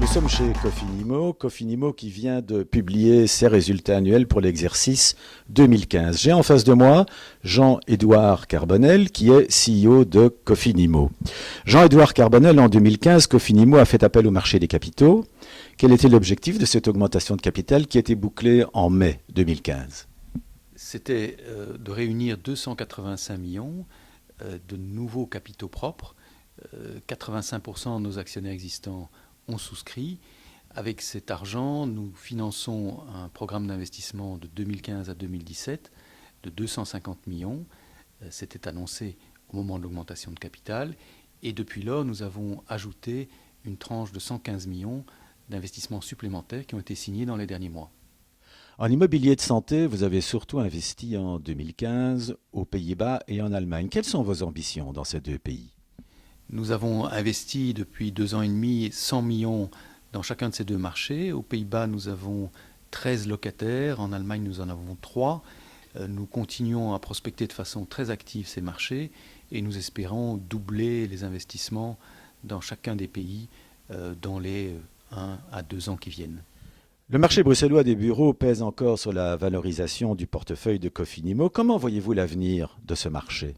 Nous sommes chez Cofinimo, Cofinimo qui vient de publier ses résultats annuels pour l'exercice 2015. J'ai en face de moi Jean-Édouard Carbonel qui est CEO de Cofinimo. Jean-Édouard Carbonel, en 2015, Cofinimo a fait appel au marché des capitaux. Quel était l'objectif de cette augmentation de capital qui a été bouclée en mai 2015? C'était de réunir 285 millions de nouveaux capitaux propres. 85% de nos actionnaires existants ont souscrit. Avec cet argent, nous finançons un programme d'investissement de 2015 à 2017 de 250 millions. C'était annoncé au moment de l'augmentation de capital. Et depuis lors, nous avons ajouté une tranche de 115 millions d'investissements supplémentaires qui ont été signés dans les derniers mois. En immobilier de santé, vous avez surtout investi en 2015 aux Pays-Bas et en Allemagne. Quelles sont vos ambitions dans ces deux pays? Nous avons investi depuis 2 ans et demi 100 millions dans chacun de ces deux marchés. Aux Pays-Bas, nous avons 13 locataires. En Allemagne, nous en avons 3. Nous continuons à prospecter de façon très active ces marchés et nous espérons doubler les investissements dans chacun des pays dans les 1 à 2 ans qui viennent. Le marché bruxellois des bureaux pèse encore sur la valorisation du portefeuille de Cofinimo. Comment voyez-vous l'avenir de ce marché?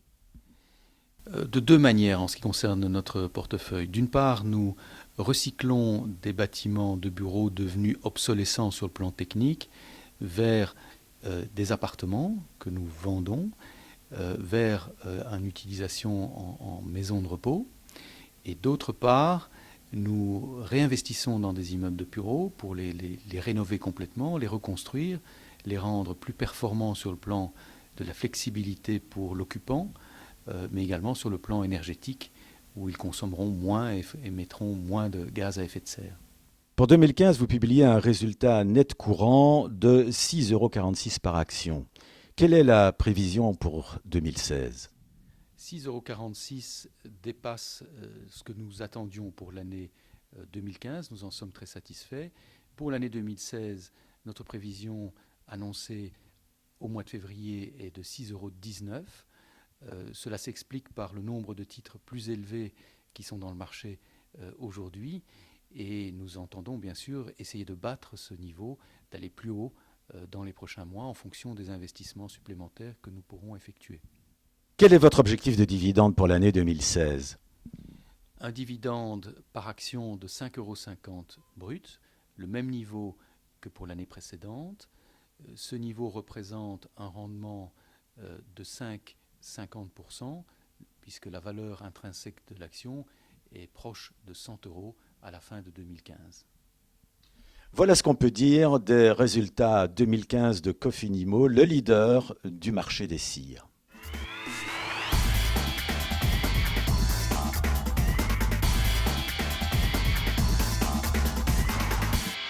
De deux manières en ce qui concerne notre portefeuille. D'une part, nous recyclons des bâtiments de bureaux devenus obsolescents sur le plan technique vers des appartements que nous vendons, vers une utilisation en maison de repos. Et d'autre part, nous réinvestissons dans des immeubles de bureaux pour les rénover complètement, les reconstruire, les rendre plus performants sur le plan de la flexibilité pour l'occupant, mais également sur le plan énergétique, où ils consommeront moins et émettront moins de gaz à effet de serre. Pour 2015, vous publiez un résultat net courant de 6,46 € par action. Quelle est la prévision pour 2016? 6,46 € dépasse ce que nous attendions pour l'année 2015. Nous en sommes très satisfaits. Pour l'année 2016, notre prévision annoncée au mois de février est de 6,19 €. Cela s'explique par le nombre de titres plus élevés qui sont dans le marché aujourd'hui. Et nous entendons bien sûr essayer de battre ce niveau, d'aller plus haut dans les prochains mois en fonction des investissements supplémentaires que nous pourrons effectuer. Quel est votre objectif de dividende pour l'année 2016? Un dividende par action de 5,50 € brut, le même niveau que pour l'année précédente. Ce niveau représente un rendement de 5,50%, puisque la valeur intrinsèque de l'action est proche de 100 € à la fin de 2015. Voilà ce qu'on peut dire des résultats 2015 de Cofinimo, le leader du marché des cires.